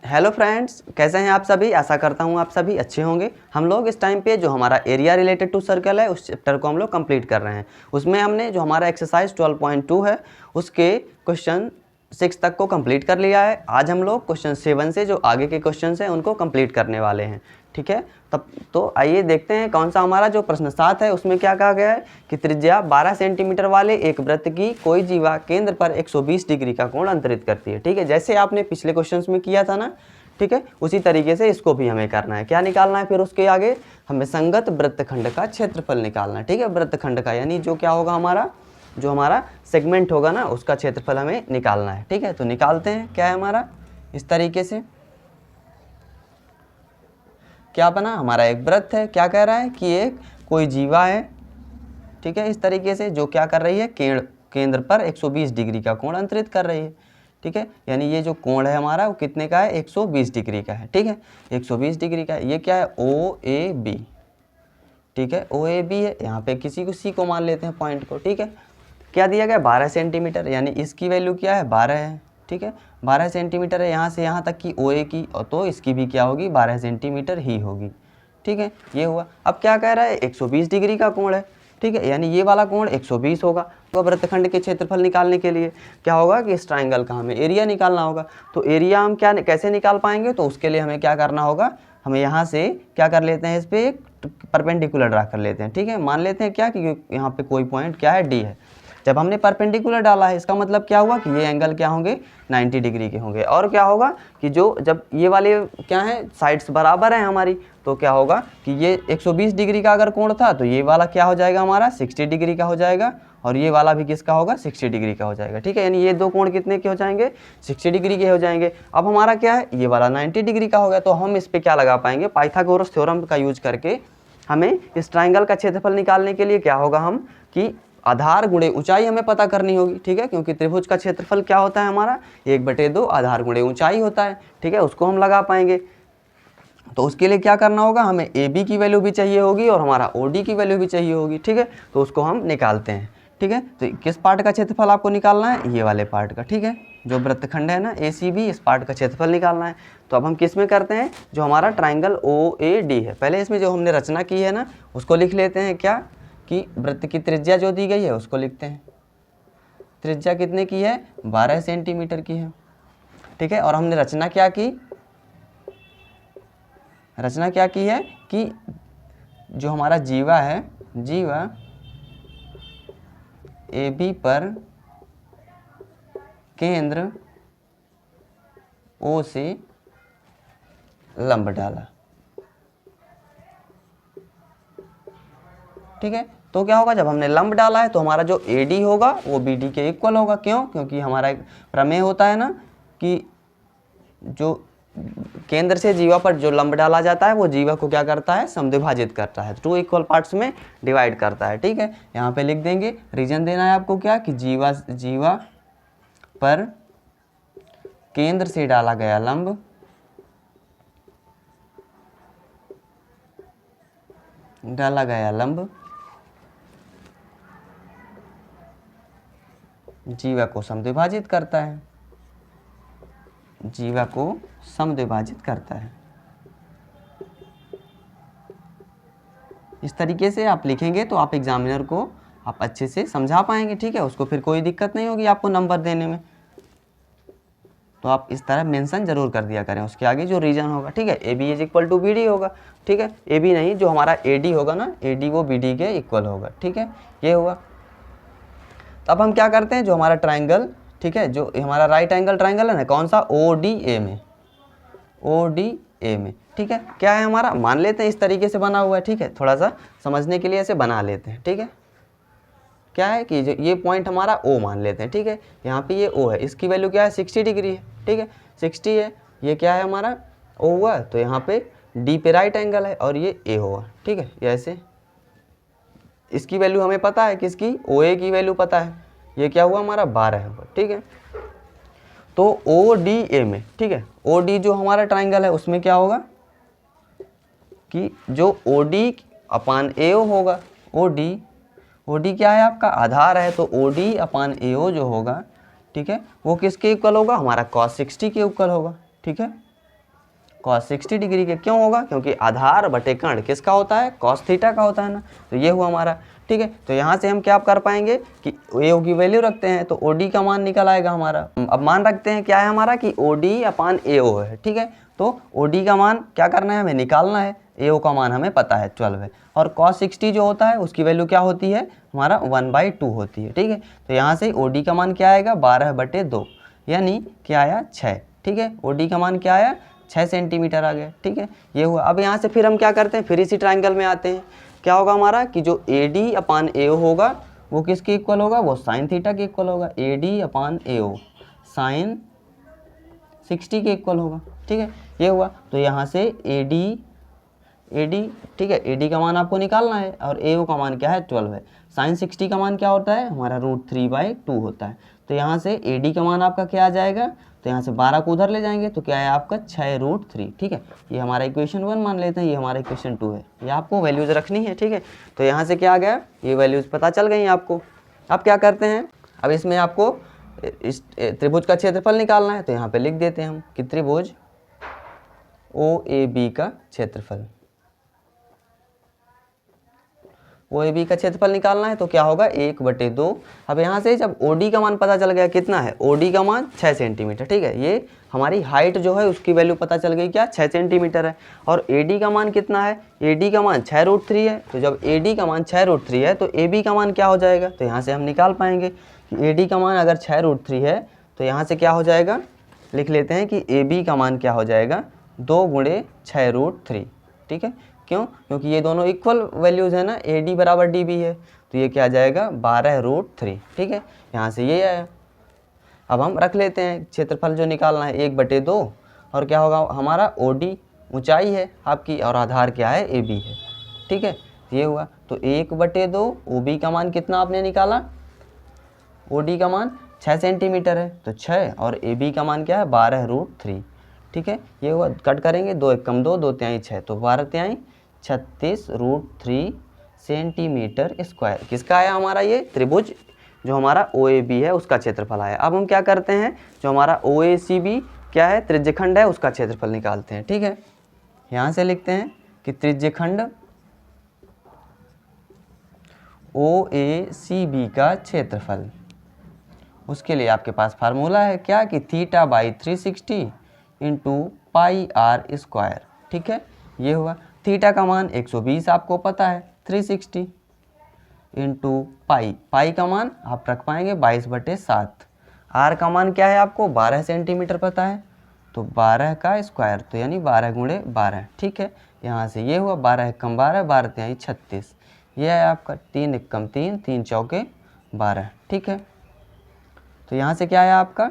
Hello friends, कैसे हैं आप सभी। आशा करता हूं आप सभी अच्छे होंगे। हम लोग इस टाइम पे जो हमारा एरिया रिलेटेड टू सर्कल है उस चैप्टर को हम लोग कंप्लीट कर रहे हैं। उसमें हमने जो हमारा एक्सरसाइज 12.2 है उसके क्वेश्चन 6 तक को कंप्लीट कर लिया है। आज हम लोग क्वेश्चन 7 से जो आगे के क्वेश्चन हैं उनको कंप्लीट करने वाले हैं। ठीक है, तब तो आइए देखते हैं कौन सा हमारा जो प्रश्न 7 है उसमें क्या कहा गया है कि त्रिज्या 12 सेंटीमीटर वाले एक वृत्त की कोई जीवा केंद्र पर 120 डिग्री का कोण अंतरित करती है। ठीक है, जैसे आपने पिछले क्वेश्चंस में किया था ना, ठीक है, उसी तरीके से इसको भी हमें करना है। क्या निकालना है फिर उसके आगे, हमें संगत वृत्तखंड का क्षेत्रफल निकालना है। ठीक है, वृत्तखंड का यानी जो क्या होगा हमारा, जो हमारा सेगमेंट होगा ना उसका क्षेत्रफल हमें निकालना है। ठीक है, तो निकालते हैं। क्या है हमारा, इस तरीके से क्या बना, हमारा एक वृत्त है। क्या कह रहा है कि एक कोई जीवा है, ठीक है, इस तरीके से जो क्या कर रही है, केंद्र पर 120 डिग्री का कोण अंतरित कर रही है। ठीक है, यानी ये जो कोण है हमारा वो कितने का है, 120 डिग्री का है। ठीक है, 120 डिग्री का है। ये क्या है, ओ ए बी। ठीक है, ओ ए बी है। यहाँ पे किसी को सी को मान लेते हैं पॉइंट को। ठीक है, क्या दिया गया, 12 सेंटीमीटर, यानी इसकी वैल्यू क्या है, 12 है। ठीक है, 12 सेंटीमीटर है यहाँ से यहाँ तक की ओ ए की, और तो इसकी भी क्या होगी, 12 सेंटीमीटर ही होगी। ठीक है, ये हुआ। अब क्या कह रहा है, 120 डिग्री का कोण है। ठीक है, यानी ये वाला कोण 120 होगा। तो वृत्तखंड के क्षेत्रफल निकालने के लिए क्या होगा कि इस ट्राइंगल का हमें एरिया निकालना होगा। तो एरिया हम क्या कैसे निकाल पाएंगे, तो उसके लिए हमें क्या करना होगा, हमें यहाँ से क्या कर लेते हैं, इस पर एक परपेंडिकुलर ड्रा कर लेते हैं। ठीक है, मान लेते हैं क्या कि यहाँ पे कोई पॉइंट क्या है, डी है। जब हमने परपेंडिकुलर डाला है इसका मतलब क्या हुआ कि ये एंगल क्या होंगे, 90 डिग्री के होंगे। और क्या होगा कि जो जब ये वाले क्या है, साइड्स बराबर हैं हमारी, तो क्या होगा कि ये 120 डिग्री का अगर कोण था तो ये वाला क्या हो जाएगा हमारा, 60 डिग्री का हो जाएगा, और ये वाला भी किसका होगा, 60 डिग्री का हो जाएगा। ठीक है, यानी ये दो कोण कितने के हो जाएंगे, 60 डिग्री के हो जाएंगे। अब हमारा क्या है, ये वाला 90 डिग्री का हो गया। तो हम इस पर क्या लगा पाएंगे, पाइथागोरस थ्योरम का यूज करके हमें इस ट्राइंगल का क्षेत्रफल निकालने के लिए क्या होगा, हम कि आधार गुणे ऊंचाई हमें पता करनी होगी। ठीक है, क्योंकि त्रिभुज का क्षेत्रफल क्या होता है हमारा, 1/2 आधार गुणे ऊंचाई होता है। ठीक है, उसको हम लगा पाएंगे। तो उसके लिए क्या करना होगा, हमें ए बी की वैल्यू भी चाहिए होगी और हमारा ओ डी की वैल्यू भी चाहिए होगी। ठीक है, तो उसको हम निकालते हैं। ठीक है, तो किस पार्ट का क्षेत्रफल आपको निकालना है, ये वाले पार्ट का। ठीक है, जो वृत्तखंड है ना ए सी बी, इस पार्ट का क्षेत्रफल निकालना है। तो अब हम किस में करते हैं, जो हमारा ट्राइंगल ओ ए डी है, पहले इसमें जो हमने रचना की है ना उसको लिख लेते हैं। क्या कि वृत्त की त्रिज्या जो दी गई है उसको लिखते हैं। त्रिज्या कितने की है, 12 सेंटीमीटर की है। ठीक है, और हमने रचना क्या की, रचना क्या की है कि जो हमारा जीवा है, जीवा ए बी पर केंद्र ओ से लंब डाला। ठीक है, तो क्या होगा, जब हमने लंब डाला है तो हमारा जो AD होगा वो BD के इक्वल होगा। क्यों, क्योंकि हमारा एक प्रमेय होता है ना कि जो केंद्र से जीवा पर जो लंब डाला जाता है वो जीवा को क्या करता है, समद्विभाजित करता है, 2 इक्वल पार्ट्स में डिवाइड करता है। ठीक है, यहाँ पे लिख देंगे, रीजन देना है आपको क्या कि जीवा पर केंद्र से डाला गया लंब जीवा को समद्विभाजित करता है, जीवा को समद्विभाजित करता है। इस तरीके से आप लिखेंगे तो आप एग्जामिनर को आप अच्छे से समझा पाएंगे। ठीक है, उसको फिर कोई दिक्कत नहीं होगी आपको नंबर देने में। तो आप इस तरह मेंशन जरूर कर दिया करें उसके आगे जो रीजन होगा। ठीक है, A B is equal to B D होगा। ठीक है, ए बी नहीं, जो हमारा ए डी होगा ना, ए डी वो बी डी के इक्वल होगा। ठीक है, ये हुआ। तो अब हम क्या करते हैं, जो हमारा ट्राइंगल, ठीक है, जो हमारा राइट एंगल ट्राइंगल है ना, कौन सा, ओ डी ए में, ओ डी ए में। ठीक है, क्या है हमारा, मान लेते हैं इस तरीके से बना हुआ है। ठीक है, थोड़ा सा समझने के लिए ऐसे बना लेते हैं। ठीक है, क्या है कि जो ये पॉइंट हमारा ओ मान लेते हैं। ठीक है, यहाँ पे ये ओ है, इसकी वैल्यू क्या है, 60 डिग्री है। ठीक है, 60 है, ये क्या है हमारा ओ हुआ, तो यहाँ पे डी पे राइट एंगल है और ये ए हुआ। ठीक है, ये ऐसे, इसकी वैल्यू हमें पता है, किसकी, ओ ए की वैल्यू पता है, ये क्या हुआ हमारा 12 है। ठीक है, तो ओ डी ए में, ठीक है, ओ डी जो हमारा ट्राइंगल है उसमें क्या होगा कि जो ओ डी अपान ए ओ होगा, ओ डी क्या है आपका, आधार है, तो ओ डी अपान ए ओ जो होगा, ठीक है, वो किसके इक्वल होगा, हमारा cos 60 के इक्वल होगा। ठीक है, cos 60 डिग्री के। क्यों होगा? क्योंकि आधार बटे कर्ण किसका होता है? cos थीटा का होता है ना। तो ये हुआ हमारा, ठीक है। तो यहाँ से हम क्या कर पाएंगे कि AO की वैल्यू रखते हैं तो OD का मान निकल आएगा हमारा। अब मान रखते हैं क्या है हमारा कि OD अपान AO है, ठीक है। तो OD का मान क्या करना है? हमें निकालना है। AO का मान हमें पता है 12 है। और cos 60 जो होता है उसकी वैल्यू क्या होती है? हमारा 1/2 होती है, ठीक है। तो यहाँ से OD का मान क्या आएगा? 12/2, यानी क्या आया? 6, ठीक है। OD का मान क्या आया? 6 सेंटीमीटर आ गया, ठीक है। ये हुआ। अब यहाँ से फिर हम क्या करते हैं? फिर इसी ट्राइंगल में आते हैं। क्या होगा हमारा कि जो AD अपान AO होगा वो किसके इक्वल होगा? वो साइन थीटा के इक्वल होगा। AD अपान AO साइन 60 के इक्वल होगा, ठीक है। ये हुआ। तो यहाँ से AD, ठीक है, AD का मान आपको निकालना है और AO का मान क्या है? 12 है। साइन 60 का मान क्या होता है? हमारा √3/2 होता है। तो यहाँ से AD का मान आपका क्या आ जाएगा? तो यहाँ से 12 को उधर ले जाएंगे तो क्या है आपका? 6√3, ठीक है। ये हमारा इक्वेशन 1 मान लेते हैं, ये हमारा इक्वेशन 2 है। ये आपको वैल्यूज़ रखनी है, ठीक है। तो यहाँ से क्या आ गया? ये वैल्यूज़ पता चल गई आपको। अब क्या करते हैं? अब इसमें आपको इस त्रिभुज का क्षेत्रफल निकालना है। तो यहाँ पे लिख देते हैं हम कि त्रिभुज OAB का क्षेत्रफल, OAB का क्षेत्रफल निकालना है। तो क्या होगा? 1/2। अब यहाँ से जब OD का मान पता चल गया, कितना है? OD का मान 6 सेंटीमीटर, ठीक है। ये हमारी हाइट जो है उसकी वैल्यू पता चल गई, क्या? 6 सेंटीमीटर है। और AD का मान कितना है? AD का मान 6√3 है। तो जब AD का मान 6√3 है तो AB का मान क्या हो जाएगा? तो यहाँ से हम निकाल पाएंगे कि AD का मान अगर 6√3 है तो यहाँ से क्या हो जाएगा? लिख लेते हैं कि AB का मान क्या हो जाएगा? 2 × 6√3, ठीक है। क्यों? क्योंकि ये दोनों इक्वल वैल्यूज़ है ना, AD बराबर DB है। तो ये क्या आ जाएगा? 12√3, ठीक है। यहाँ से ये आया। अब हम रख लेते हैं क्षेत्रफल जो निकालना है 1/2। और क्या होगा हमारा? OD ऊंचाई है आपकी और आधार क्या है? AB है, ठीक है। ये हुआ। तो 1/2 OB का मान कितना आपने निकाला? OD का मान 6 सेंटीमीटर है तो 6, और AB का मान क्या है? 12√3, ठीक है। ये हुआ। कट करेंगे, 2 × 1 = 2, 2 × 6, तो 12 × 36√3 सेंटीमीटर स्क्वायर। किसका आया हमारा? ये त्रिभुज जो हमारा OAB है उसका क्षेत्रफल आया। अब हम क्या करते हैं? जो हमारा OACB क्या है? त्रिज्यखंड है, उसका क्षेत्रफल निकालते हैं, ठीक है। यहाँ से लिखते हैं कि त्रिज्यखंड OACB का क्षेत्रफल, उसके लिए आपके पास फार्मूला है क्या? कि θ/360 × πr², ठीक है। ये हुआ। थीटा का मान 120 आपको पता है, 360 × पाई का मान आप रख पाएंगे 22/7। आर का मान क्या है आपको? 12 सेंटीमीटर पता है, तो 12 का स्क्वायर, तो यानी 12 × 12, ठीक है। यहाँ से ये हुआ 12 × 12, 12 × 36, ये है आपका 3 × 3, 3 × 12, ठीक है। तो यहाँ से क्या आया आपका?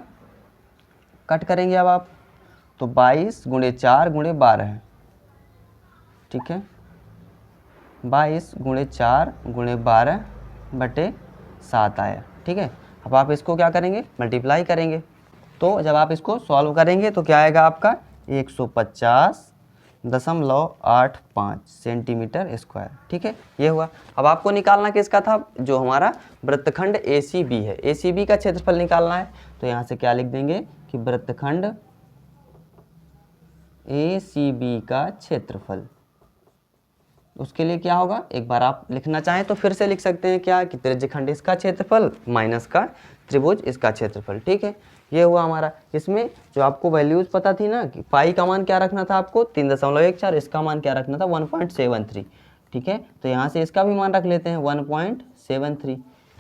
कट करेंगे अब आप, तो 22 × 4 × 12, ठीक है। 22 × 4 × 12/7 आया, ठीक है। अब आप इसको क्या करेंगे? मल्टीप्लाई करेंगे। तो जब आप इसको सॉल्व करेंगे तो क्या आएगा आपका? 150.85 सेंटीमीटर स्क्वायर, ठीक है। ये हुआ। अब आपको निकालना किसका था? जो हमारा वृत्तखंड ACB है, ACB का क्षेत्रफल निकालना है। तो यहाँ से क्या लिख देंगे कि वृत्तखंड ACB का क्षेत्रफल, उसके लिए क्या होगा? एक बार आप लिखना चाहें तो फिर से लिख सकते हैं क्या? कि त्रिज्यखंड इसका क्षेत्रफल माइनस का त्रिभुज इसका क्षेत्रफल, ठीक है। ये हुआ हमारा। इसमें जो आपको वैल्यूज़ पता थी ना कि पाई का मान क्या रखना था आपको? 3.14, इसका मान क्या रखना था? 1.73, ठीक है। तो यहाँ से इसका भी मान रख लेते हैं 1.73,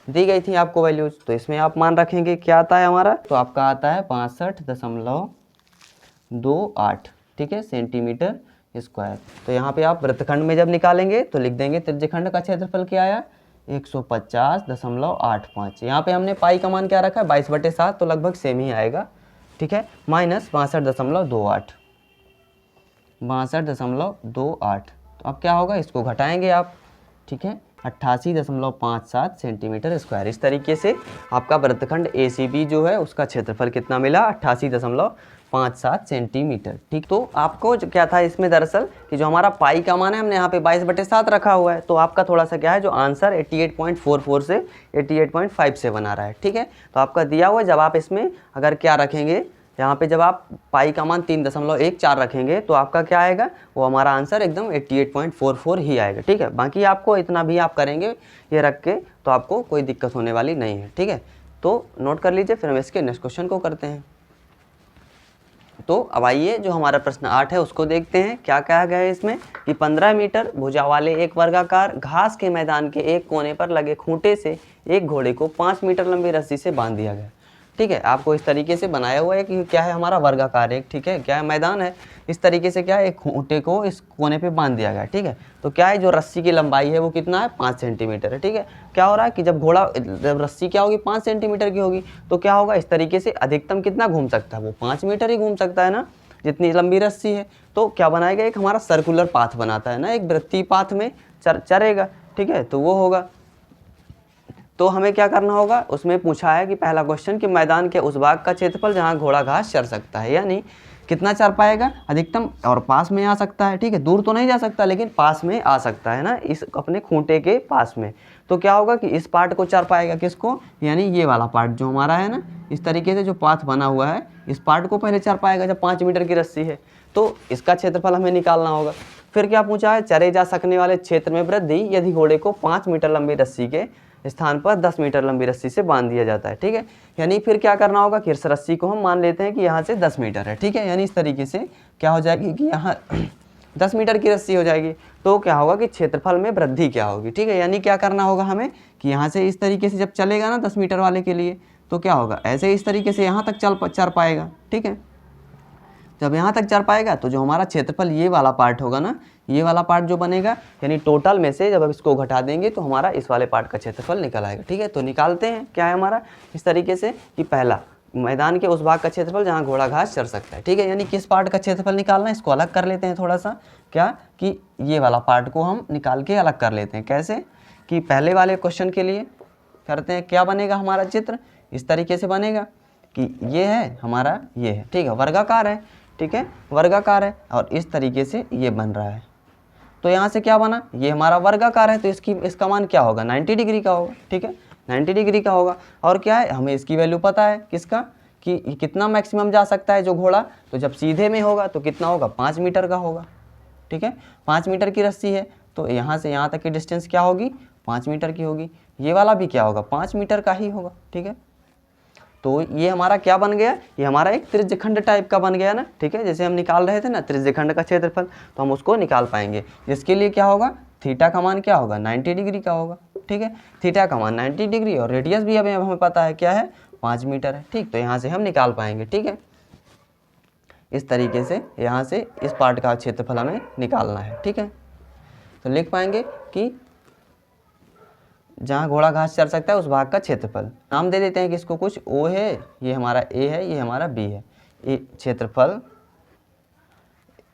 दी गई थी आपको वैल्यूज़। तो इसमें आप मान रखेंगे, क्या आता है हमारा? तो आपका आता है 65.28, ठीक है, सेंटीमीटर स्क्वायर। तो यहाँ पे आप वृत्तखंड में जब निकालेंगे तो लिख देंगे त्रिज्यखंड का क्षेत्रफल क्या आया? 150.85। यहाँ पे हमने पाई का मान क्या रखा है? 22/7, तो लगभग सेम ही आएगा, ठीक है। माइनस 62.28, 62.28। तो अब क्या होगा? इसको घटाएंगे आप, ठीक है, 88.57 सेंटीमीटर स्क्वायर। इस तरीके से आपका वृत्तखंड ACB जो है उसका क्षेत्रफल कितना मिला? 88.57 सेंटीमीटर, ठीक। तो आपको क्या था इसमें दरअसल कि जो हमारा पाई का मान है हमने यहाँ पे 22/7 रखा हुआ है, तो आपका थोड़ा सा क्या है जो आंसर 88.44 से 88.57 आ रहा है, ठीक है। तो आपका दिया हुआ है, जब आप इसमें अगर क्या रखेंगे यहाँ पे जब आप पाई का मान 3.14 रखेंगे तो आपका क्या आएगा, वो हमारा आंसर एकदम 88.44 ही आएगा। ठीक है, बाकी आपको इतना भी आप करेंगे ये रख के तो आपको कोई दिक्कत होने वाली नहीं है। ठीक है, तो नोट कर लीजिए, फिर हम इसके नेक्स्ट क्वेश्चन को करते हैं। तो अब आइए जो हमारा प्रश्न 8 है उसको देखते हैं। क्या कहा गया है इसमें कि 15 मीटर भुजा वाले एक वर्गाकार घास के मैदान के एक कोने पर लगे खूंटे से एक घोड़े को 5 मीटर लंबी रस्सी से बांध दिया गया। ठीक है, आपको इस तरीके से बनाया हुआ है कि क्या है हमारा वर्गाकार एक, ठीक है, क्या है मैदान है, इस तरीके से क्या है एक खूंटे को इस कोने पे बांध दिया गया। ठीक है, तो क्या है जो रस्सी की लंबाई है वो कितना है, 5 सेंटीमीटर है। ठीक है, क्या हो रहा है कि जब जब रस्सी क्या होगी 5 सेंटीमीटर की होगी तो क्या होगा, इस तरीके से अधिकतम कितना घूम सकता है, वो 5 मीटर ही घूम सकता है ना, जितनी लंबी रस्सी है। तो क्या बनाएगा, एक हमारा सर्कुलर पाथ बनाता है ना, एक वृत्तीय पाथ में चरेगा। ठीक है, तो वो होगा। तो हमें क्या करना होगा, उसमें पूछा है कि पहला क्वेश्चन कि मैदान के उस भाग का क्षेत्रफल जहां घोड़ा घास चर सकता है, यानी कितना चर पाएगा अधिकतम, और पास में आ सकता है। ठीक है, दूर तो नहीं जा सकता लेकिन पास में आ सकता है ना, इस अपने खूंटे के पास में। तो क्या होगा कि इस पार्ट को चर पाएगा, किसको, यानी ये वाला पार्ट जो हमारा है ना, इस तरीके से जो पाथ बना हुआ है इस पार्ट को पहले चर पाएगा जब 5 मीटर की रस्सी है। तो इसका क्षेत्रफल हमें निकालना होगा। फिर क्या पूछा है, चरे जा सकने वाले क्षेत्र में वृद्धि यदि घोड़े को 5 मीटर लंबी रस्सी के स्थान पर 10 मीटर लंबी रस्सी से बांध दिया जाता है। ठीक है, यानी फिर क्या करना होगा कि इस रस्सी को हम मान लेते हैं कि यहाँ से 10 मीटर है। ठीक है, यानी इस तरीके से क्या हो जाएगी कि यहाँ 10 मीटर की रस्सी हो जाएगी। तो क्या होगा कि क्षेत्रफल में वृद्धि क्या होगी। ठीक है, यानी क्या करना होगा हमें कि यहाँ से इस तरीके से जब चलेगा ना 10 मीटर वाले के लिए तो क्या होगा, ऐसे इस तरीके से यहाँ तक चल पाएगा। ठीक है, जब यहाँ तक चल पाएगा तो जो हमारा क्षेत्रफल ये वाला पार्ट होगा ना, ये वाला पार्ट जो बनेगा, यानी टोटल में से जब हम इसको घटा देंगे तो हमारा इस वाले पार्ट का क्षेत्रफल निकल आएगा। ठीक है, तो निकालते हैं क्या है हमारा इस तरीके से कि पहला मैदान के उस भाग का क्षेत्रफल जहाँ घोड़ा घास चर सकता है। ठीक है, यानी किस पार्ट का क्षेत्रफल निकालना है, इसको अलग कर लेते हैं थोड़ा सा, क्या कि ये वाला पार्ट को हम निकाल के अलग कर लेते हैं। कैसे कि पहले वाले क्वेश्चन के लिए करते हैं, क्या बनेगा हमारा चित्र, इस तरीके से बनेगा कि ये है हमारा, ये है, ठीक है, वर्गाकार है। ठीक है, वर्गाकार है और इस तरीके से ये बन रहा है। तो यहाँ से क्या बना, ये हमारा वर्गाकार है तो इसका मान क्या होगा, 90 डिग्री का होगा। ठीक है, 90 डिग्री का होगा। और क्या है, हमें इसकी वैल्यू पता है किसका, कि कितना मैक्सिमम जा सकता है जो घोड़ा, तो जब सीधे में होगा तो कितना होगा, 5 मीटर का होगा। ठीक है, 5 मीटर की रस्सी है तो यहाँ से यहाँ तक की डिस्टेंस क्या होगी, 5 मीटर की होगी। ये वाला भी क्या होगा, 5 मीटर का ही होगा। ठीक है, तो ये हमारा क्या बन गया, ये हमारा एक त्रिज्यखंड टाइप का बन गया ना। ठीक है, जैसे हम निकाल रहे थे ना त्रिज्यखंड का क्षेत्रफल, तो हम उसको निकाल पाएंगे, जिसके लिए क्या होगा, थीटा का मान क्या होगा, 90 डिग्री का होगा। ठीक है, थीटा का मान 90 डिग्री और रेडियस भी हमें पता है क्या है, 5 मीटर है। ठीक, तो यहाँ से हम निकाल पाएंगे। ठीक है, इस तरीके से यहाँ से इस पार्ट का क्षेत्रफल हमें निकालना है। ठीक है, तो लिख पाएंगे कि जहाँ घोड़ा घास चर सकता है उस भाग का क्षेत्रफल, नाम दे देते हैं कि इसको कुछ, ओ है, ये हमारा ए है, ये हमारा बी है, ए क्षेत्रफल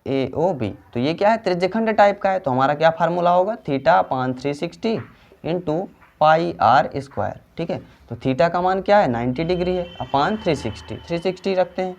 ए ओ बी। तो ये क्या है, त्रिज्यखंड टाइप का है, तो हमारा क्या फार्मूला होगा, theta upon 360 into pi r square. ठीक है, तो थीटा का मान क्या है, 90 डिग्री है, अपान 360 रखते हैं,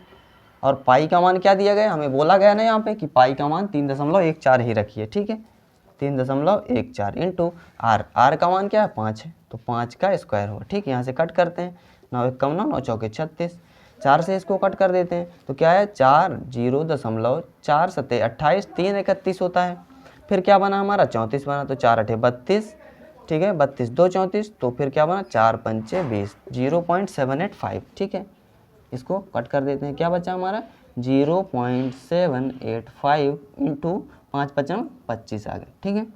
और पाई का मान क्या दिया गया, हमें बोला गया ना यहाँ पे कि पाई का मान 3.14 ही रखिए। ठीक है, 3.14 इंटू आर का मान क्या है, 5 है, तो 5 का स्क्वायर होगा। ठीक, यहाँ से कट करते हैं, 9 1 9 9 चौके 36, 4 से इसको कट कर देते हैं तो क्या है, 4 0.4 7 28 3 31 होता है। फिर क्या बना हमारा, 34 बना, तो 4 8 32। ठीक है, 32 2 34, तो फिर क्या बना, 4 5 20 0.785। ठीक है, इसको कट कर देते हैं, क्या बचा हमारा 0.785 इंटू 5 5 25 आ गए। ठीक है,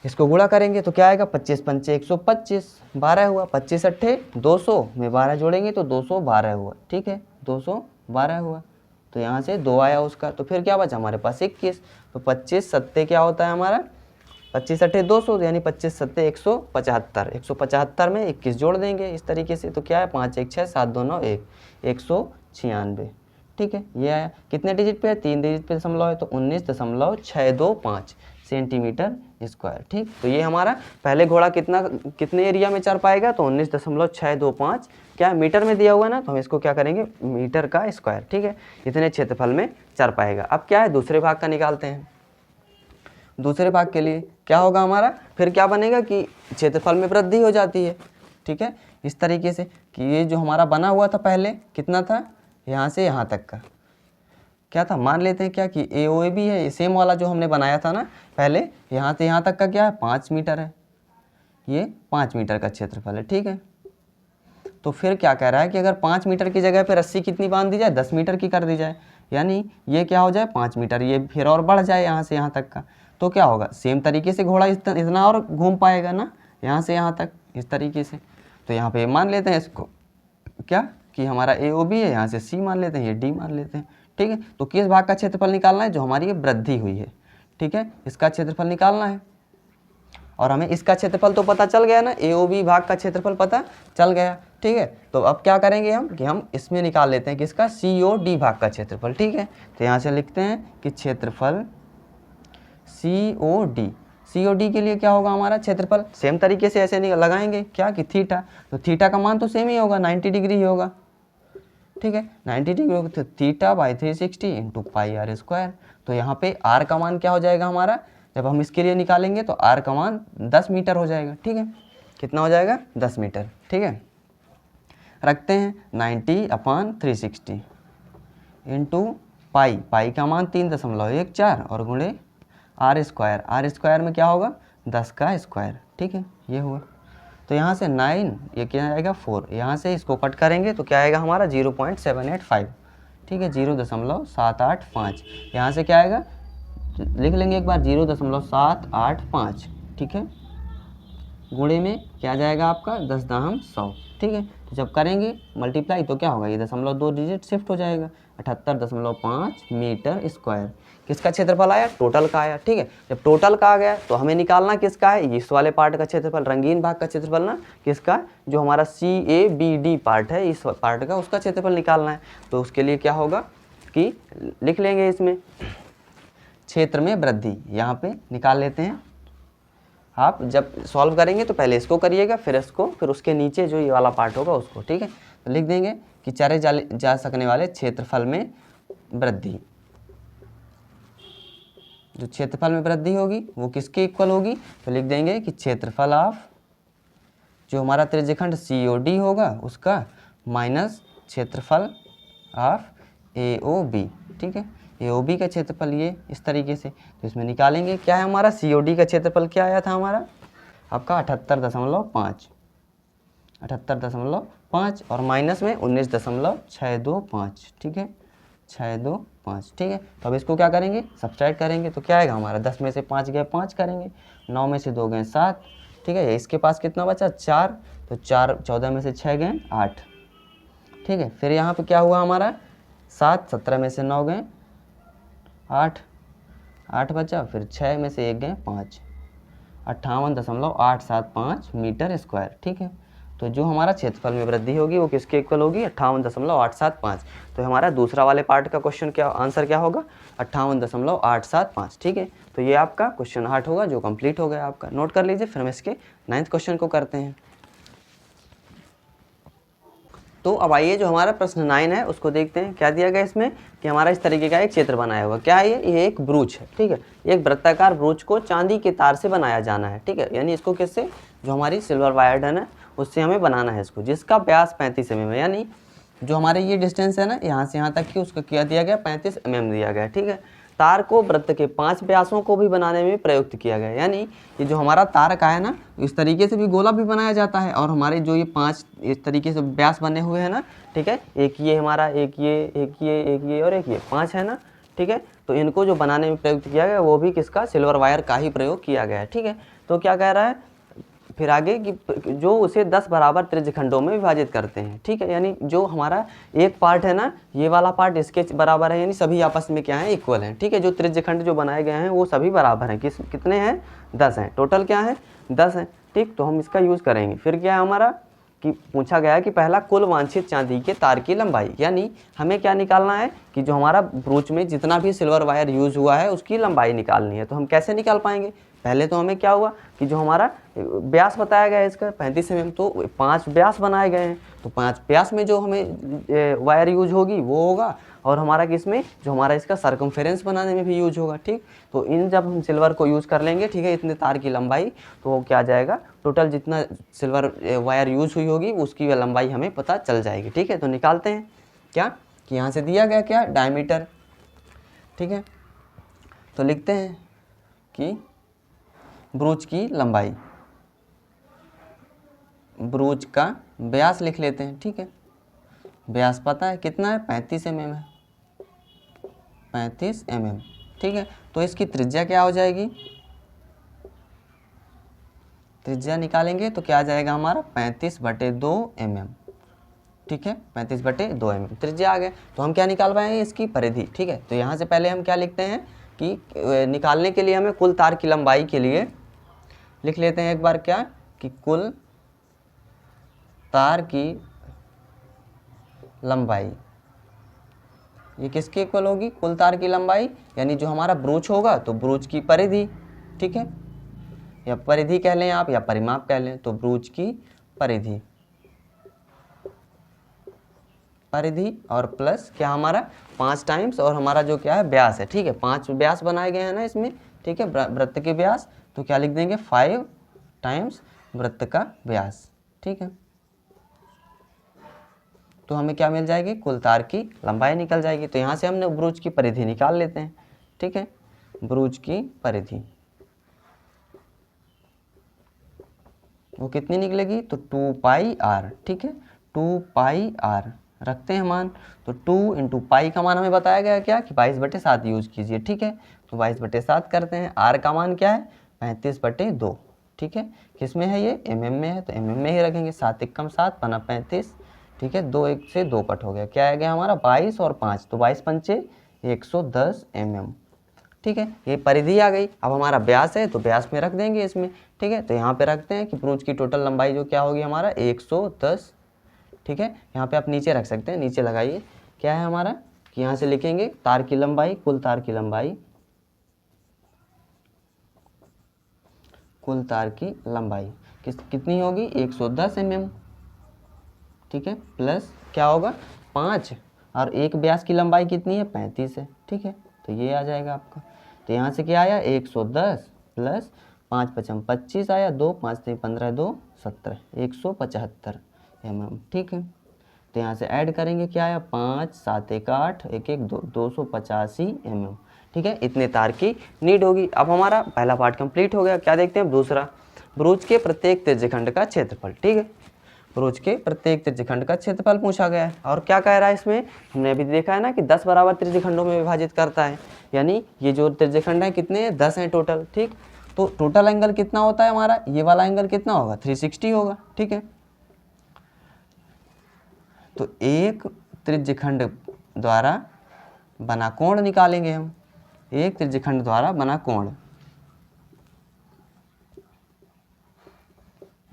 इसको गुणा करेंगे तो क्या आएगा, 25 5 125, 12 हुआ, 25 8 200 में 12 जोड़ेंगे तो 212 हुआ। ठीक है, 212 हुआ, तो यहाँ से 2 आया उसका, तो फिर क्या बचा हमारे पास 21। तो 25 7 क्या होता है हमारा, 25 8 200, यानी 25 7 175, 175 में 21 जोड़ देंगे इस तरीके से, तो क्या है 5 1 6 7 2 9 1 196। ठीक है, ये आया, कितने डिजिट पे है, 3 डिजिट पे दशमलव है, तो 19.625 सेंटीमीटर स्क्वायर। ठीक, तो ये हमारा पहले घोड़ा कितने एरिया में चर पाएगा, तो 19.625 क्या मीटर में दिया हुआ है ना, तो हम इसको क्या करेंगे, मीटर का स्क्वायर। ठीक है, इतने क्षेत्रफल में चर पाएगा। अब क्या है, दूसरे भाग का निकालते हैं। दूसरे भाग के लिए क्या होगा हमारा, फिर क्या बनेगा कि क्षेत्रफल में वृद्धि हो जाती है। ठीक है, इस तरीके से कि ये जो हमारा बना हुआ था पहले कितना था, यहाँ से यहाँ तक का क्या था, मान लेते हैं क्या कि ए ओ ए बी है, सेम वाला जो हमने बनाया था ना पहले, यहाँ से यहाँ तक का क्या है 5 मीटर है, ये 5 मीटर का क्षेत्रफल है, ठीक है। तो फिर क्या कह रहा है कि अगर 5 मीटर की जगह पे रस्सी कितनी बांध दी जाए, 10 मीटर की कर दी जाए, यानी ये क्या हो जाए 5 मीटर, ये फिर और बढ़ जाए यहाँ से यहाँ तक का, तो क्या होगा सेम तरीके से घोड़ा इतना और घूम पाएगा ना यहाँ से यहाँ तक इस तरीके से। तो यहाँ पे मान लेते हैं इसको क्या कि हमारा ए ओ बी है, यहाँ से सी मान लेते हैं, ये डी मान लेते हैं, ठीक है। तो किस भाग का क्षेत्रफल निकालना है, जो हमारी ये वृद्धि हुई है, ठीक है, इसका क्षेत्रफल निकालना है। और हमें इसका क्षेत्रफल तो पता चल गया ना, ए ओ बी भाग का क्षेत्रफल पता चल गया, ठीक है। तो अब क्या करेंगे हम कि हम इसमें निकाल लेते हैं किसका, सी ओ डी भाग का क्षेत्रफल, ठीक है। तो यहाँ से लिखते हैं कि क्षेत्रफल सी ओ डी, सी ओ डी के लिए क्या होगा हमारा क्षेत्रफल, सेम तरीके से ऐसे लगाएंगे क्या कि थीटा, तो थीटा का मान तो सेम ही होगा, 90 डिग्री ही होगा, ठीक है, 90 डिग्री होगा, तो theta by 360 into pi r square. तो यहाँ पे आर का मान क्या हो जाएगा हमारा, जब हम इसके लिए निकालेंगे तो आर का मान 10 मीटर हो जाएगा, ठीक है। कितना हो जाएगा 10 मीटर, ठीक है। रखते हैं 90/360 इंटू पाई, पाई का मान 3.14 और गुणे आर स्क्वायर, आर स्क्वायर में क्या होगा 10 का स्क्वायर, ठीक है, ये हुआ। तो यहाँ से 9, ये क्या आएगा 4, यहाँ से इसको कट करेंगे तो क्या आएगा हमारा 0.785, ठीक है, 0.785, यहाँ से क्या आएगा लिख लेंगे एक बार 0.785, ठीक है, गुणे में क्या जाएगा आपका 10⁻100, ठीक है। तो जब करेंगे मल्टीप्लाई तो क्या होगा, ये 0.2 डिजिट शिफ्ट हो जाएगा, 78.5 मीटर स्क्वायर। किसका क्षेत्रफल आया, टोटल का आया, ठीक है। जब टोटल का आ गया तो हमें निकालना किसका है, इस वाले पार्ट का क्षेत्रफल, रंगीन भाग का क्षेत्रफल ना, किसका, जो हमारा सी ए बी डी पार्ट है इस पार्ट का, उसका क्षेत्रफल निकालना है। तो उसके लिए क्या होगा कि लिख लेंगे इसमें क्षेत्र में वृद्धि, यहाँ पे निकाल लेते हैं। आप जब सॉल्व करेंगे तो पहले इसको करिएगा, फिर इसको, फिर उसके नीचे जो ये वाला पार्ट होगा उसको, ठीक है। तो लिख देंगे कि चरे जा सकने वाले क्षेत्रफल में वृद्धि, जो क्षेत्रफल में वृद्धि होगी वो किसके इक्वल होगी, तो लिख देंगे कि क्षेत्रफल ऑफ जो हमारा त्रिज्यखंड सी ओ डी होगा उसका माइनस क्षेत्रफल ऑफ ए ओ बी, ठीक है। ए ओ बी का क्षेत्रफल ये इस तरीके से, तो इसमें निकालेंगे क्या है हमारा, सी ओ डी का क्षेत्रफल क्या आया था हमारा आपका 78.5 और माइनस में 19.625, ठीक है, 625, ठीक है। तो अब इसको क्या करेंगे, सब्सट्रैक्ट करेंगे तो क्या आएगा हमारा, 10 में से 5 गए 5 करेंगे, 9 में से 2 गए 7, ठीक है। इसके पास कितना बचा 4, तो 4, 14 में से 6 गए 8, ठीक है। फिर यहाँ पे क्या हुआ हमारा 7, 17 में से 9 गए 8, 8 बचा, फिर 6 में से 1 गए 5, 58.875 मीटर स्क्वायर, ठीक है। तो जो हमारा क्षेत्रफल में वृद्धि होगी वो किसके इक्वल होगी, 58.875। तो हमारा दूसरा वाले पार्ट का क्वेश्चन क्या आंसर क्या होगा, 58.875, ठीक है। तो ये आपका क्वेश्चन 8 होगा जो कंप्लीट हो गया आपका, नोट कर लीजिए। फिर हम इसके 9th क्वेश्चन को करते हैं। तो अब आइए जो हमारा प्रश्न 9 है उसको देखते हैं। क्या दिया गया इसमें कि हमारा इस तरीके का एक क्षेत्र बनाया हुआ, क्या है ये एक ब्रूच है, ठीक है। एक वृत्ताकार ब्रूच को चांदी के तार से बनाया जाना है, ठीक है, यानी इसको किससे, जो हमारी सिल्वर वायर है ना उससे हमें बनाना है इसको, जिसका व्यास 35 mm है, यानी जो हमारे ये डिस्टेंस है ना यहाँ से यहाँ तक की, उसका क्या दिया गया 35 mm दिया गया, ठीक है। तार को वृत्त के 5 व्यासों को भी बनाने में प्रयुक्त किया गया, यानी ये जो हमारा तार का है ना इस तरीके से भी गोला भी बनाया जाता है, और हमारे जो ये 5 इस तरीके से व्यास बने हुए हैं ना, ठीक है, एक ये हमारा, एक ये और एक ये 5 है ना, ठीक है। तो इनको जो बनाने में प्रयुक्त किया गया वो भी किसका, सिल्वर वायर का ही प्रयोग किया गया है, ठीक है। तो क्या कह रहा है फिर आगे कि जो उसे 10 बराबर त्रिज्यखंडों में विभाजित करते हैं, ठीक है, यानी जो हमारा एक पार्ट है ना ये वाला पार्ट इसके बराबर है, यानी सभी आपस में क्या है इक्वल हैं, ठीक है। जो त्रिज्यखंड जो बनाए गए हैं वो सभी बराबर हैं, कितने हैं 10 हैं, टोटल क्या है 10 हैं, ठीक। तो हम इसका यूज़ करेंगे। फिर क्या है हमारा कि पूछा गया है कि पहला कुल वांछित चांदी के तार की लंबाई, यानी हमें क्या निकालना है कि जो हमारा ब्रूच में जितना भी सिल्वर वायर यूज़ हुआ है उसकी लंबाई निकालनी है। तो हम कैसे निकाल पाएंगे, पहले तो हमें क्या हुआ कि जो हमारा व्यास बताया गया है इसका 35 mm, तो 5 व्यास बनाए गए हैं, तो 5 व्यास में जो हमें वायर यूज होगी वो होगा, और हमारा किसमें जो हमारा इसका सर्कमफेरेंस बनाने में भी यूज होगा, ठीक। तो इन जब हम सिल्वर को यूज़ कर लेंगे, ठीक है, इतने तार की लंबाई, तो वो क्या जाएगा टोटल जितना सिल्वर वायर यूज हुई होगी उसकी लंबाई हमें पता चल जाएगी, ठीक है। तो निकालते हैं क्या कि यहाँ से दिया गया क्या, डायमीटर, ठीक है। तो लिखते हैं कि ब्रूच की लंबाई, ब्रूच का व्यास लिख लेते हैं, ठीक है। व्यास पता है कितना है, 35 mm है, 35 mm, ठीक है। तो इसकी त्रिज्या क्या हो जाएगी, त्रिज्या निकालेंगे तो क्या आ जाएगा हमारा 35/2 mm, ठीक है। 35/2 mm त्रिज्या आ गया। तो हम क्या निकाल पाएंगे, इसकी परिधि, ठीक है। तो यहाँ से पहले हम क्या लिखते हैं कि निकालने के लिए हमें कुल तार की लंबाई के लिए लिख लेते हैं एक बार क्या, कि कुल तार की लंबाई, ये किसके इक्वल होगी, कुल तार की लंबाई, यानी जो हमारा ब्रूच होगा तो ब्रूच की परिधि, ठीक है, या परिधि कह लें आप या परिमाप कह लें, तो ब्रूच की परिधि, परिधि और प्लस क्या हमारा 5 टाइम्स और हमारा जो क्या है व्यास है, ठीक है। 5 व्यास बनाए गए हैं ना इसमें, ठीक है, वृत्त के व्यास, तो क्या लिख देंगे 5 टाइम्स वृत्त का व्यास, ठीक है। तो हमें क्या मिल जाएगी, कुल तार की लंबाई निकल जाएगी। तो यहाँ से हमने ब्रूच की परिधि निकाल लेते हैं, ठीक है। ब्रूच की परिधि वो कितनी निकलेगी, तो 2πr, ठीक है, 2πr रखते हैं मान। तो 2 इंटू पाई का मान हमें बताया गया क्या, कि 22/7 यूज कीजिए, ठीक है। तो 22/7 करते हैं। r का मान क्या है, 35/2, ठीक है। किस में है ये, mm में है, तो mm में ही रखेंगे। 7 एकम 7 बना 35, ठीक है। 2 1 से 2 कट हो गया, क्या आ गया हमारा 22 और 5, तो 22 पंचे 110 mm, ठीक है। ये परिधि आ गई। अब हमारा व्यास है तो व्यास में रख देंगे इसमें, ठीक है। तो यहाँ पे रखते हैं कि ब्रूच की टोटल लंबाई जो क्या होगी हमारा 110, ठीक है। यहाँ पे आप नीचे रख सकते हैं, नीचे लगाइए, क्या है हमारा, कि यहाँ से लिखेंगे तार की लंबाई, कुल तार की लंबाई, कुल तार की लंबाई कितनी होगी 110 mm, ठीक है, प्लस क्या होगा 5 और एक व्यास की लंबाई कितनी है 35 है, ठीक है। तो ये आ जाएगा आपका। तो यहाँ से क्या आया 110 प्लस 5 5 25 आया, 2 5 3 15 2 17, 175 mm, ठीक है। तो यहाँ से ऐड करेंगे, क्या आया 5 7 1 8 1 1 2 285 mm, ठीक है। इतने तार की नीड होगी। अब हमारा पहला पार्ट कंप्लीट हो गया। क्या देखते हैं अब दूसरा, ब्रूच के प्रत्येक त्रिज्यखंड का क्षेत्रफल, ठीक है। ब्रूच के प्रत्येक त्रिज्यखंड का क्षेत्रफल पूछा गया है। और क्या कह रहा है इसमें, हमने अभी देखा है ना कि 10 बराबर त्रिज्यखंडों में विभाजित करता है, यानी ये जो त्रिज्यखंड है कितने हैं 10 हैं टोटल, ठीक। तो टोटल एंगल कितना होता है हमारा, ये वाला एंगल कितना होगा 360 होगा, ठीक है। तो एक त्रिज्यखंड द्वारा बना कोण निकालेंगे हम, एक त्रिज्यखंड द्वारा बना कोण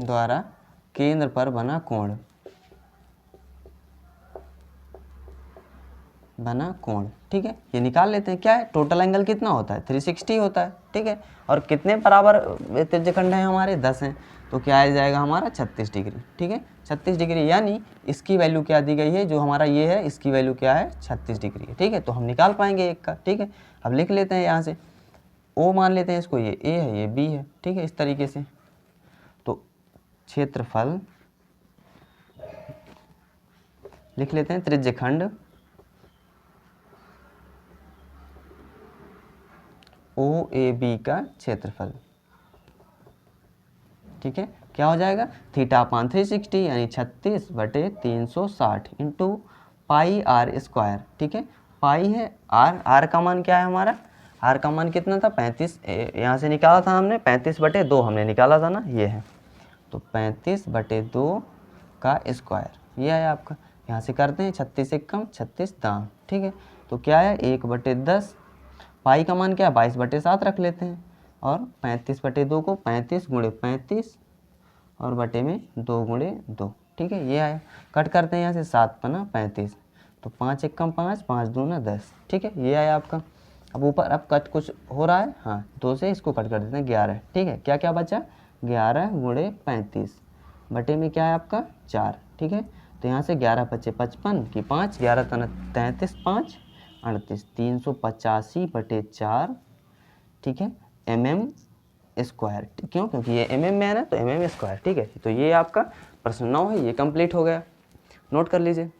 द्वारा केंद्र पर बना कोण, बना कोण, ठीक है। ये निकाल लेते हैं, क्या है टोटल एंगल कितना होता है 360 होता है, ठीक है। और कितने बराबर त्रिज्यखंड हैं हमारे 10 हैं, तो क्या आ जाएगा हमारा 36 डिग्री, ठीक है। 36 डिग्री, यानी इसकी वैल्यू क्या दी गई है, जो हमारा ये है इसकी वैल्यू क्या है 36 डिग्री है, ठीक है। तो हम निकाल पाएंगे एक का, ठीक है। अब लिख लेते हैं यहाँ से O मान लेते हैं इसको, ये A है ये B है, ठीक है, इस तरीके से। तो क्षेत्रफल लिख लेते हैं त्रिज्यखंड OAB का क्षेत्रफल, ठीक है। क्या हो जाएगा θ/360 यानी 36/360 इंटू पाई r स्क्वायर, ठीक है। पाई है r का मान क्या है हमारा, r का मान कितना था 35, यहाँ से निकाला था हमने 35/2 हमने निकाला था ना, ये है। तो 35/2 का स्क्वायर ये है आपका। यहाँ से करते हैं 36 एकम 36 दाम, ठीक है। तो क्या है 1/10, पाई का मान क्या है 22/7 रख लेते हैं, और 35/2 को 35 × 35 और बटे में 2 × 2, ठीक है। ये आया, कट करते हैं यहाँ से 7 पना 35, तो 5 एकम 5 5 दूना 10, ठीक है। ये आया आपका। अब ऊपर अब कट कुछ हो रहा है, हाँ 2 से इसको कट कर देते हैं 11, ठीक है। क्या क्या बचा 11 × 35 बटे में क्या है आपका 4, ठीक है। तो यहाँ से 11 × 5 = 55 की 5 11 × 33 5 38 385/4, ठीक है, mm स्क्वायर, क्यों, क्योंकि ये mm में है ना, तो mm स्क्वायर, ठीक है। तो ये आपका प्रश्न 9 है, ये कंप्लीट हो गया, नोट कर लीजिए।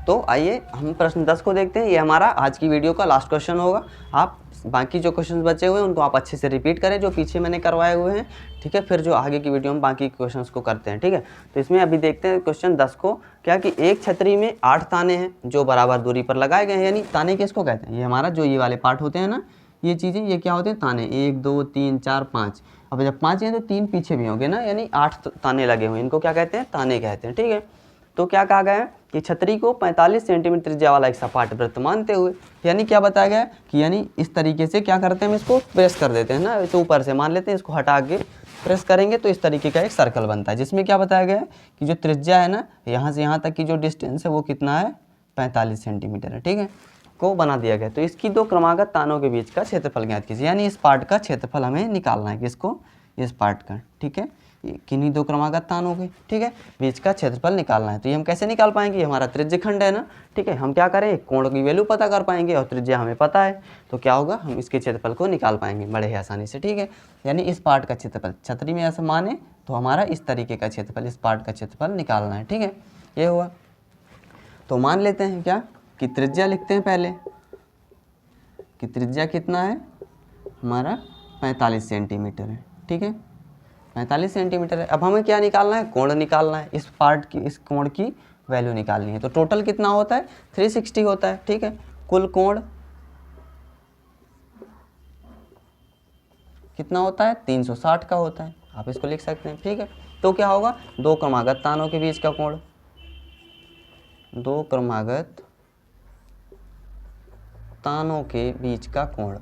तो आइए हम प्रश्न 10 को देखते हैं। ये हमारा आज की वीडियो का लास्ट क्वेश्चन होगा। आप बाकी जो क्वेश्चन बचे हुए हैं उनको आप अच्छे से रिपीट करें जो पीछे मैंने करवाए हुए हैं, ठीक है। फिर जो आगे की वीडियो में बाकी क्वेश्चंस को करते हैं, ठीक है। तो इसमें अभी देखते हैं क्वेश्चन 10 को, क्या कि एक छतरी में 8 ताने हैं जो बराबर दूरी पर लगाए गए हैं। यानी ताने किसको कहते हैं? ये हमारा जो ये वाले पार्ट होते हैं ना, ये चीज़ें, ये क्या होते हैं? ताने। 1 2 3 4 5। अब जब 5 हैं तो 3 पीछे भी होंगे ना, यानी 8 ताने लगे हुए हैं। इनको क्या कहते हैं? ताने कहते हैं, ठीक है। तो क्या कहा गया है कि छतरी को 45 सेंटीमीटर त्रिज्या वाला एक सपाट वृत्त मानते हुए, यानी क्या बताया गया है कि यानी इस तरीके से क्या करते हैं, हम इसको प्रेस कर देते हैं ना, तो ऊपर से मान लेते हैं, इसको हटा के प्रेस करेंगे तो इस तरीके का एक सर्कल बनता है, जिसमें क्या बताया गया है कि जो त्रिज्या है ना, यहाँ से यहाँ तक की जो डिस्टेंस है वो कितना है? 45 सेंटीमीटर है, ठीक है, को बना दिया गया। तो इसकी दो क्रमागत तानों के बीच का क्षेत्रफल ज्ञात कीजिए, यानी इस पार्ट का क्षेत्रफल हमें निकालना है। किसको? इस पार्ट का, ठीक है, किन्हीं दो क्रमागत तानों के, ठीक है, बीच का क्षेत्रफल निकालना है। तो ये हम कैसे निकाल पाएंगे? हमारा त्रिज्यखंड है ना, ठीक है। हम क्या करें? कोण की वैल्यू पता कर पाएंगे और त्रिज्या हमें पता है, तो क्या होगा? हम इसके क्षेत्रफल को निकाल पाएंगे बड़े ही आसानी से, ठीक है। यानी इस पार्ट का क्षेत्रफल, छतरी में ऐसा माने तो हमारा इस तरीके का क्षेत्रफल, इस पार्ट का क्षेत्रफल निकालना है, ठीक है। ये हुआ। तो मान लेते हैं क्या कि त्रिज्या लिखते हैं पहले, कि त्रिज्या कितना है हमारा? 45 सेंटीमीटर है, ठीक है, 45 सेंटीमीटर है। अब हमें क्या निकालना है? कोण निकालना है। इस पार्ट की, इस कोण की वैल्यू निकालनी है। तो टोटल कितना होता है? 360 होता है, ठीक है। कुल कोण कितना होता है? 360 का होता है, आप इसको लिख सकते हैं, ठीक है। तो क्या होगा? दो क्रमागत तानों के बीच का कोण, दो क्रमागत तानों के बीच का कोण,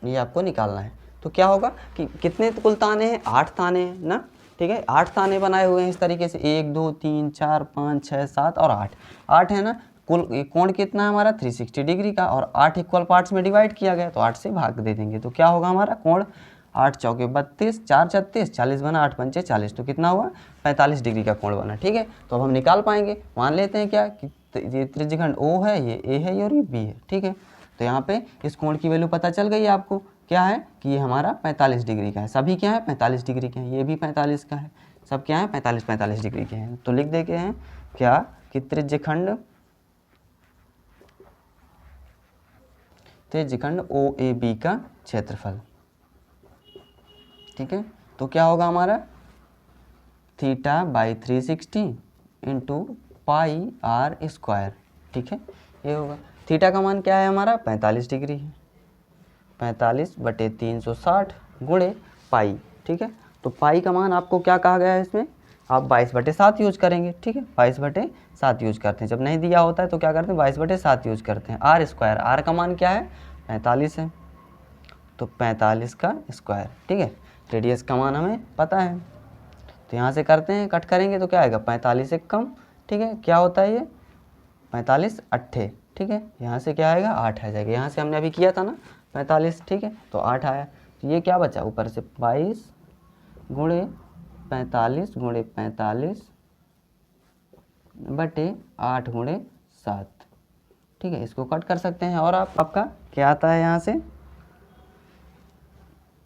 ये आपको निकालना है। तो क्या होगा कि कितने कुल ताने हैं? 8 ताने हैं ना, ठीक है। 8 ताने बनाए हुए हैं इस तरीके से, 1 2 3 4 5 6 7 और 8 है ना। कुल कोण कितना है हमारा? 360 डिग्री का, और 8 इक्वल पार्ट्स में डिवाइड किया गया, तो 8 से भाग दे देंगे। तो क्या होगा हमारा कोण? 8 चौके 32, 4 36, 40 बना, 8 पंचे 40, तो कितना हुआ? 45 डिग्री का कोण बना, ठीक है। तो अब हम निकाल पाएंगे। मान लेते हैं क्या कि ये त्रिज्यखंड O है, ये A है और ये B है, ठीक है। तो यहाँ पे इस कोण की वैल्यू पता चल गई है आपको, क्या है कि ये हमारा 45 डिग्री का है। सभी क्या है? 45 डिग्री के हैं। ये भी 45 का है, सब क्या है? 45 डिग्री के हैं। तो लिख देते हैं क्या कि त्रिज्यखंड OAB का क्षेत्रफल, ठीक है। तो क्या होगा हमारा? θ/360 इंटू पाई आर स्क्वायर, ठीक है, ये होगा। थीटा का मान क्या है हमारा? 45 डिग्री है, 45/360 गुणे पाई, ठीक है। तो पाई का मान आपको क्या कहा गया है इसमें? आप 22/7 यूज करेंगे, ठीक है, 22/7 यूज करते हैं। जब नहीं दिया होता है तो क्या करते हैं? 22/7 यूज करते हैं। आर स्क्वायर, आर का मान क्या है? 45 है, तो 45 का स्क्वायर, ठीक है। रेडियस का मान हमें पता है, तो यहाँ से करते हैं, कट करेंगे तो क्या आएगा? 45 से कम, ठीक है, क्या होता है ये? 45 अट्ठे, ठीक है। यहाँ से क्या आएगा? 8 आ जाएगा। यहाँ से हमने अभी किया था ना 45, ठीक है, तो 8 आया। तो ये क्या बचा ऊपर से? 22 गुणे 45 गुणे 45 बटे 8 गुणे 7, ठीक है। इसको कट कर सकते हैं। और आपका क्या आता है यहाँ से?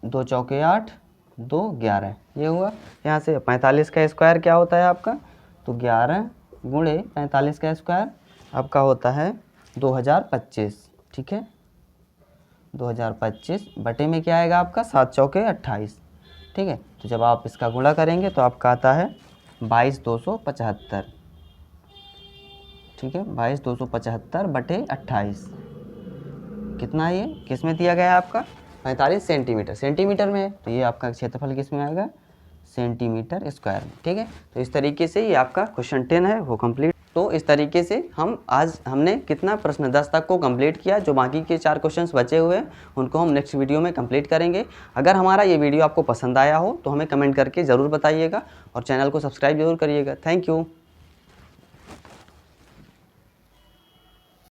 2 चौके 8, 2 11, ये हुआ। यहाँ से 45 का स्क्वायर क्या होता है आपका? तो 11 गुणे 45 का स्क्वायर आपका होता है 2025, ठीक है, 2025 बटे में क्या आएगा आपका? 7 चौके 28, ठीक है। तो जब आप इसका गुणा करेंगे तो आपका आता है 22,275, ठीक है, 22,275 बटे 28, कितना ये किस में दिया गया है आपका? 45 सेंटीमीटर, सेंटीमीटर में है, तो ये आपका क्षेत्रफल किस में आएगा? सेंटीमीटर स्क्वायर में, ठीक है। तो इस तरीके से ये आपका क्वेश्चन 10 है वो कंप्लीट। तो इस तरीके से हमने कितना प्रश्न 10 तक को कंप्लीट किया। जो बाकी के 4 क्वेश्चंस बचे हुए हैं उनको हम नेक्स्ट वीडियो में कंप्लीट करेंगे। अगर हमारा ये वीडियो आपको पसंद आया हो तो हमें कमेंट करके ज़रूर बताइएगा और चैनल को सब्सक्राइब जरूर करिएगा। Thank you.